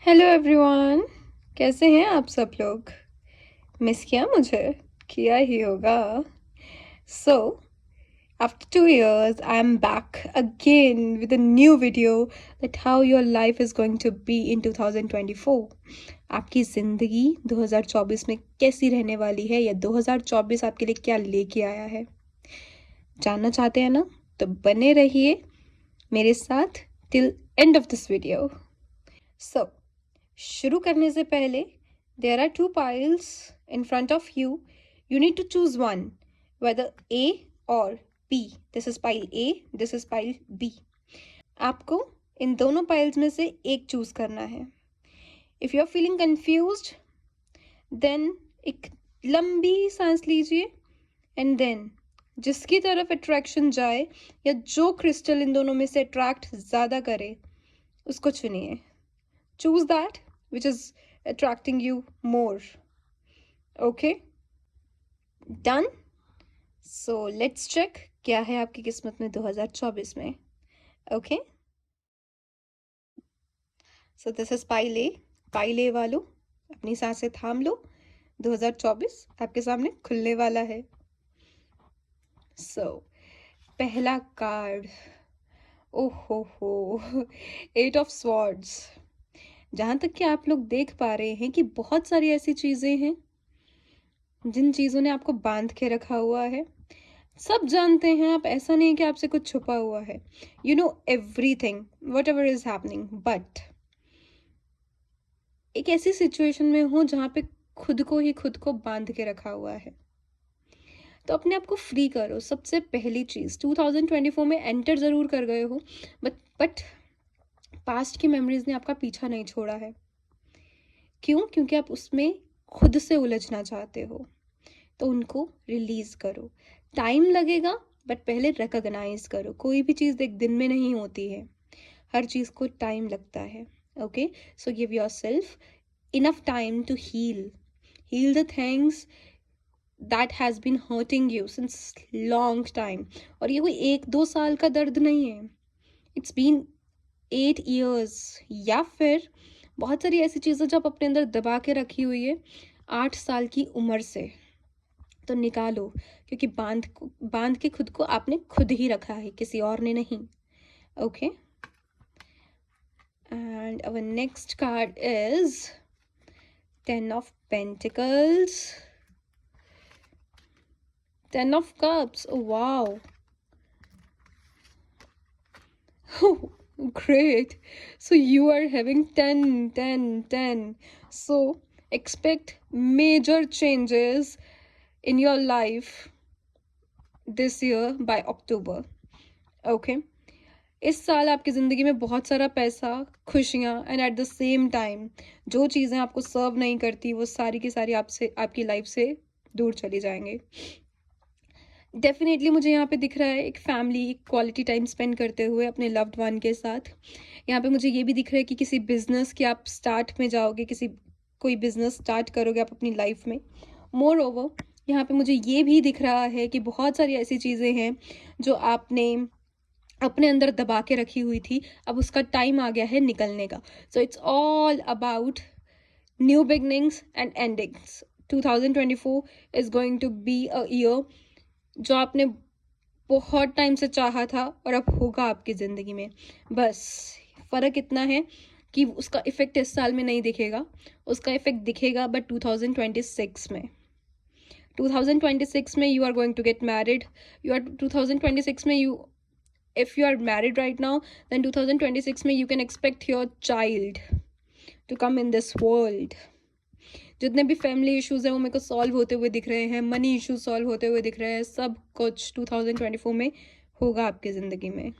Hello everyone, कैसे हैं आप सब लोग। मिस किया मुझे? किया ही होगा। So after 2 years I am back again with a new video that how your life is going to be in 2024। आपकी ज़िंदगी 2024 में कैसी रहने वाली है, या 2024 आपके लिए क्या लेके आया है, जानना चाहते हैं ना? तो बने रहिए मेरे साथ till end of this video. So शुरू करने से पहले, there are two piles in front of you. You need to choose one, whether A or B. This is pile A, this is pile B. आपको इन दोनों piles में से एक चूज करना है। If you are feeling confused, then एक लंबी सांस लीजिए एंड देन जिसकी तरफ अट्रैक्शन जाए, या जो क्रिस्टल इन दोनों में से अट्रैक्ट ज्यादा करे, उसको चुनिए। Choose that which is attracting you more. Okay? Done? So let's check क्या है आपकी किस्मत में 2024 में. Okay? So this is pile A. Pile A वालों, अपनी सांसें थाम लो। 2024 आपके सामने खुलने वाला है. So पहला कार्ड, ओहो हो, 8 of Swords। जहां तक कि आप लोग देख पा रहे हैं कि बहुत सारी ऐसी चीजें हैं जिन चीजों ने आपको बांध के रखा हुआ है। सब जानते हैं आप, ऐसा नहीं कि आपसे कुछ छुपा हुआ है। You know everything what ever is happening, but एक ऐसी सिचुएशन में हो जहां पे खुद को ही खुद को बांध के रखा हुआ है। तो अपने आप को फ्री करो। सबसे पहली चीज, 2024 में एंटर जरूर कर गए हो, बट पास्ट की मेमोरीज ने आपका पीछा नहीं छोड़ा है। क्यों? क्योंकि आप उसमें खुद से उलझना चाहते हो, तो उनको रिलीज करो। टाइम लगेगा, बट पहले रिकॉग्नाइज करो। कोई भी चीज़ एक दिन में नहीं होती है, हर चीज़ को टाइम लगता है। Okay, so give yourself enough time to heal the things that has been hurting you since long time. और ये कोई 1-2 साल का दर्द नहीं है, इट्स बीन 8 years, या फिर बहुत सारी ऐसी चीज़ें जो आप अपने अंदर दबा के रखी हुई है 8 साल की उम्र से, तो निकालो। क्योंकि बांध के खुद को आपने खुद ही रखा है, किसी और ने नहीं। Okay, and our next card is 10 of Pentacles, 10 of Cups. Wow, great. So you are having 10, 10, 10. So expect major changes in your life this year by October. Okay? इस साल आपकी ज़िंदगी में बहुत सारा पैसा, खुशियाँ, and at the same time जो चीज़ें आपको सर्व नहीं करती, वो सारी की सारी आपसे, आपकी लाइफ से दूर चली जाएंगे। डेफिनेटली मुझे यहाँ पे दिख रहा है एक फैमिली, क्वालिटी टाइम स्पेंड करते हुए अपने लव्ड वन के साथ। यहाँ पे मुझे ये भी दिख रहा है कि किसी बिजनेस के आप स्टार्ट में जाओगे, कोई बिजनेस स्टार्ट करोगे आप अपनी लाइफ में। मोर ओवर यहाँ पे मुझे ये भी दिख रहा है कि बहुत सारी ऐसी चीज़ें हैं जो आपने अपने अंदर दबा के रखी हुई थी, अब उसका टाइम आ गया है निकलने का। So it's all about new beginnings and endings. 2024 is going to be a year जो आपने बहुत टाइम से चाहा था और अब होगा आपकी ज़िंदगी में। बस फ़र्क इतना है कि उसका इफ़ेक्ट इस साल में नहीं दिखेगा, उसका इफ़ेक्ट दिखेगा बट 2026 में। 2026 में you are going to get married. 2026 में if you are married right now, then 2026 में you can expect your child to come in this world. जितने भी फैमिली इश्यूज हैं वो मेरे को सॉल्व होते हुए दिख रहे हैं, मनी इश्यूज सॉल्व होते हुए दिख रहे हैं, सब कुछ 2024 में होगा आपकी ज़िंदगी में।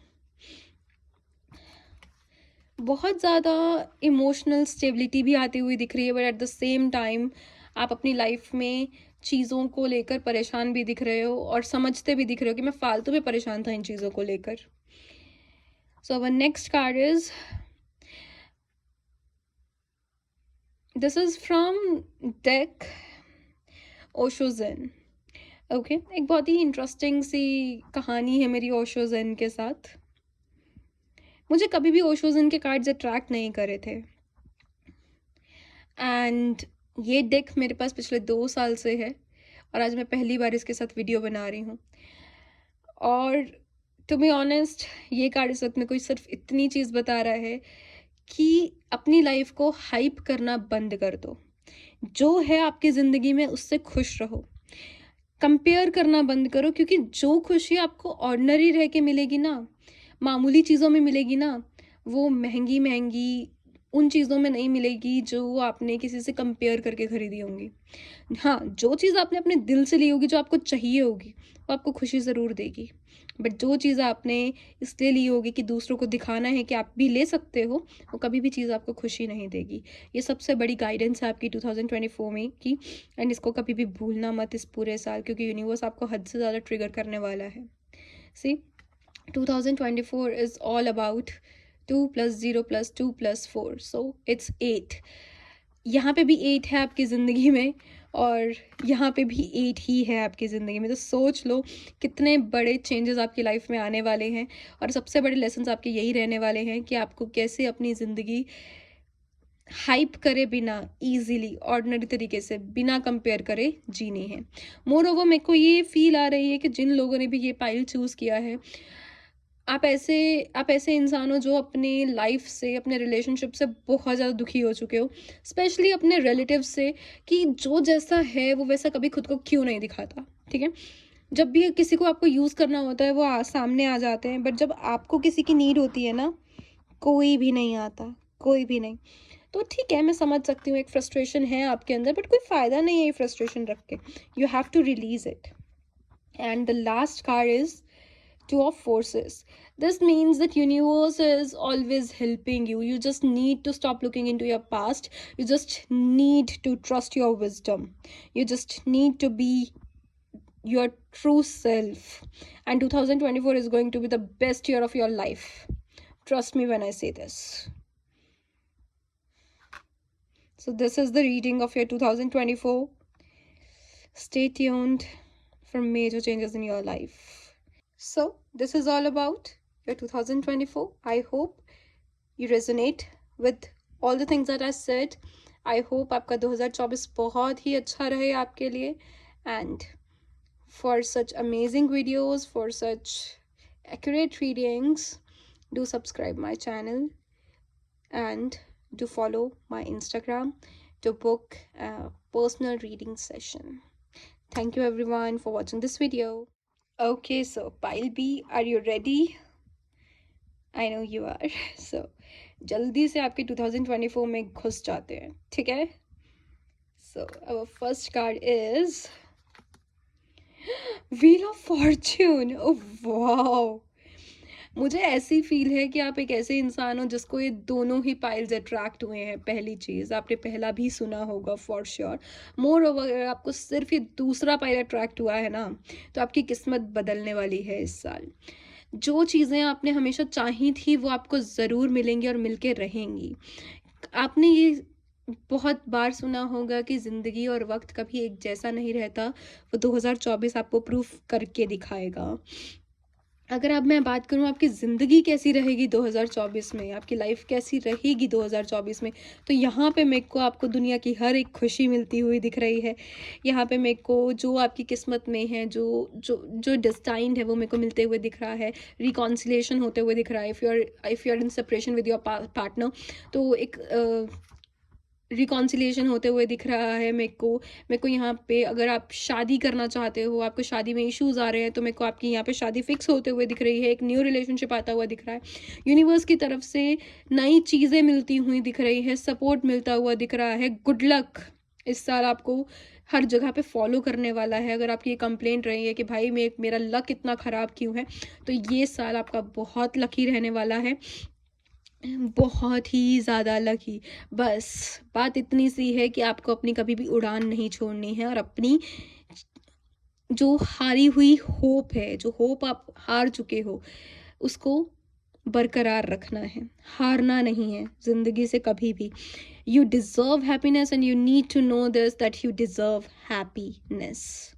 बहुत ज़्यादा इमोशनल स्टेबिलिटी भी आती हुई दिख रही है, but at the same time आप अपनी लाइफ में चीज़ों को लेकर परेशान भी दिख रहे हो और समझते भी दिख रहे हो कि मैं फालतू में परेशान था इन चीज़ों को लेकर। So our next card is, this is from deck Osho Zen. Okay, एक बहुत ही इंटरेस्टिंग सी कहानी है मेरी ओशो ज़ेन के साथ। मुझे कभी भी ओशो ज़ेन के कार्ड्स अट्रैक्ट नहीं करे थे, एंड ये डेक मेरे पास पिछले 2 साल से है और आज मैं पहली बार इसके साथ वीडियो बना रही हूँ। और टू बी ऑनेस्ट, ये कार्ड इस वक्त में कोई सिर्फ इतनी चीज़ बता रहा है कि अपनी लाइफ को हाइप करना बंद कर दो। जो है आपकी ज़िंदगी में उससे खुश रहो। कंपेयर करना बंद करो, क्योंकि जो खुशी आपको ऑर्डिनरी रह के मिलेगी ना, मामूली चीज़ों में मिलेगी ना, वो महंगी महंगी उन चीज़ों में नहीं मिलेगी जो आपने किसी से कंपेयर करके खरीदी होंगी। हाँ, जो चीज़ आपने अपने दिल से ली होगी, जो आपको चाहिए होगी, वो आपको खुशी ज़रूर देगी। बट जो चीज़ आपने इसलिए ली होगी कि दूसरों को दिखाना है कि आप भी ले सकते हो, वो कभी भी चीज़ आपको खुशी नहीं देगी। ये सबसे बड़ी गाइडेंस है आपकी 2024 में की। एंड इसको कभी भी भूलना मत इस पूरे साल, क्योंकि यूनिवर्स आपको हद से ज़्यादा ट्रिगर करने वाला है। सी, 2024 is all about 2 + 0 + 2 + 4, so it's 8। यहाँ पे भी 8 है आपकी ज़िंदगी में और यहाँ पे भी 8 ही है आपकी ज़िंदगी में। तो सोच लो कितने बड़े चेंजेस आपकी लाइफ में आने वाले हैं, और सबसे बड़े लेसन्स आपके यही रहने वाले हैं कि आपको कैसे अपनी ज़िंदगी हाइप करे बिना, ईजिली, ऑर्डिनरी तरीके से, बिना कंपेयर करे जीनी है। मोर ओवर मेरे को ये फील आ रही है कि जिन लोगों ने भी ये पाइल चूज़ किया है, आप ऐसे इंसान हो जो अपने लाइफ से, अपने रिलेशनशिप से बहुत ज़्यादा दुखी हो चुके हो, स्पेशली अपने रिलेटिव से, कि जो जैसा है वो वैसा कभी खुद को क्यों नहीं दिखाता। ठीक है, जब भी किसी को आपको यूज़ करना होता है वो सामने आ जाते हैं, बट जब आपको किसी की नीड होती है ना, कोई भी नहीं आता, कोई भी नहीं। तो ठीक है, मैं समझ सकती हूँ एक फ्रस्ट्रेशन है आपके अंदर, बट कोई फ़ायदा नहीं है ये फ्रस्ट्रेशन रख के। You have to release it. And the last card is Two of Forces. This means that universe is always helping you. You just need to stop looking into your past. You just need to trust your wisdom. You just need to be your true self. And 2024 is going to be the best year of your life. Trust me when I say this. So this is the reading of your 2024. Stay tuned for major changes in your life. So this is all about your 2024. I hope you resonate with all the things that I said. I hope आपका 2024 बहुत ही अच्छा रहे आपके लिए. And for such amazing videos, for such accurate readings, do subscribe my channel and do follow my Instagram to book a personal reading session. Thank you everyone for watching this video. Okay, so Pile B, are you ready? I know you are. So जल्दी से आपके 2024 में घुस जाते हैं, ठीक है? So our first card is Wheel of Fortune. Oh wow! मुझे ऐसी फील है कि आप एक ऐसे इंसान हो जिसको ये दोनों ही पाइल्स अट्रैक्ट हुए हैं। पहली चीज़, आपने पहला भी सुना होगा फॉर श्योर। मोर ओवर, अगर आपको सिर्फ ये दूसरा पाइल अट्रैक्ट हुआ है ना, तो आपकी किस्मत बदलने वाली है इस साल। जो चीज़ें आपने हमेशा चाही थी वो आपको ज़रूर मिलेंगी और मिलके रहेंगी। आपने ये बहुत बार सुना होगा कि ज़िंदगी और वक्त कभी एक जैसा नहीं रहता, वो 2024 आपको प्रूफ करके दिखाएगा। अगर अब मैं बात करूँ आपकी ज़िंदगी कैसी रहेगी 2024 में, आपकी लाइफ कैसी रहेगी 2024 में, तो यहाँ पे मेरे को आपको दुनिया की हर एक खुशी मिलती हुई दिख रही है। यहाँ पे मेरे को जो आपकी किस्मत में है, जो जो जो डेस्टाइन्ड है, वो मेरे को मिलते हुए दिख रहा है। रिकॉन्सिलेशन होते हुए दिख रहा है। If you are in separation with your partner, तो एक रिकॉन्सिलेशन होते हुए दिख रहा है मेरे को यहाँ पे। अगर आप शादी करना चाहते हो, आपको शादी में इश्यूज़ आ रहे हैं, तो मेरे को आपकी यहाँ पे शादी फिक्स होते हुए दिख रही है। एक न्यू रिलेशनशिप आता हुआ दिख रहा है। यूनिवर्स की तरफ से नई चीज़ें मिलती हुई दिख रही है, सपोर्ट मिलता हुआ दिख रहा है। गुड लक इस साल आपको हर जगह पे फॉलो करने वाला है। अगर आपकी ये कंप्लेंट रही है कि भाई मेरा लक इतना ख़राब क्यों है, तो ये साल आपका बहुत लकी रहने वाला है, बहुत ही ज़्यादा लकी। बस बात इतनी सी है कि आपको अपनी कभी भी उड़ान नहीं छोड़नी है, और अपनी जो हारी हुई होप है, जो होप आप हार चुके हो, उसको बरकरार रखना है। हारना नहीं है ज़िंदगी से कभी भी। You deserve happiness and you need to know this, that you deserve happiness.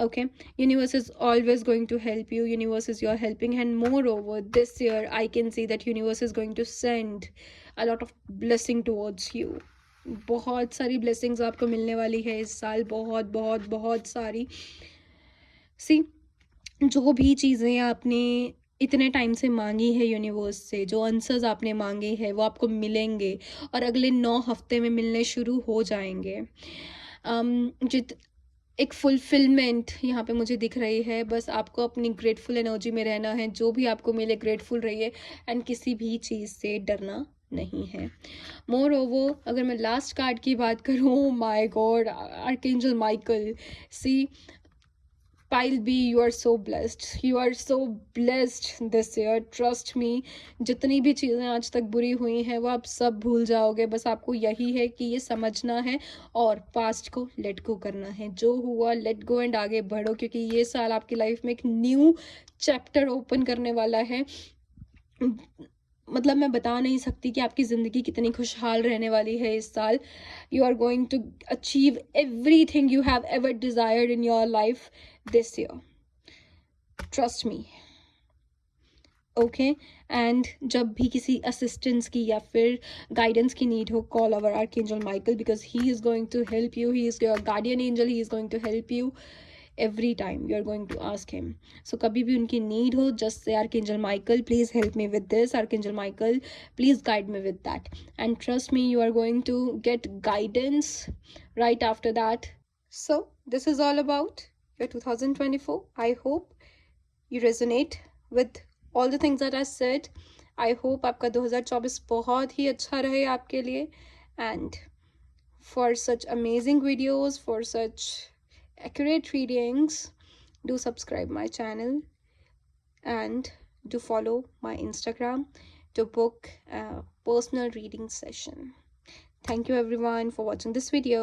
Okay, universe is always going to help you. Universe is your helping hand. Moreover, this year I can see that universe is going to send a lot of blessing towards you. बहुत सारी blessings आपको मिलने वाली है इस साल, बहुत बहुत बहुत सारी। सी, जो भी चीज़ें आपने इतने टाइम से मांगी है यूनिवर्स से, जो आंसर्स आपने मांगे हैं वो आपको मिलेंगे और अगले 9 हफ्ते में मिलने शुरू हो जाएंगे। जित एक फुलफिलमेंट यहाँ पे मुझे दिख रही है। बस आपको अपनी ग्रेटफुल एनर्जी में रहना है, जो भी आपको मिले ग्रेटफुल रहिए एंड किसी भी चीज़ से डरना नहीं है। मोर ओवर, अगर मैं लास्ट कार्ड की बात करूँ, my God, archangel Michael. See, Pile B, you are so blessed. You are so blessed this year. Trust me. जितनी भी चीज़ें आज तक बुरी हुई हैं वो आप सब भूल जाओगे। बस आपको यही है कि ये समझना है और पास्ट को लेट गो करना है। जो हुआ लेट गो एंड आगे बढ़ो, क्योंकि ये साल आपकी लाइफ में एक न्यू चैप्टर ओपन करने वाला है। मतलब मैं बता नहीं सकती कि आपकी ज़िंदगी कितनी खुशहाल रहने वाली है इस साल। You are going to achieve everything you have ever desired in your life this year. Trust me, okay. And जब भी किसी असिस्टेंस की या फिर गाइडेंस की नीड हो, call our archangel Michael, because he is going to help you. He is your guardian angel. He is going to help you every time you are going to ask him. So kabhi bhi unki need ho, just say Archangel Michael, please help me with this. Archangel Michael, please guide me with that. And trust me, you are going to get guidance right after that. So this is all about your 2024. I hope you resonate with all the things that I said. I hope आपका 2024 बहुत ही अच्छा रहे आपके लिए. And for such amazing videos, for such accurate readings, do subscribe my channel and do follow my Instagram to book a personal reading session. Thank you everyone for watching this video.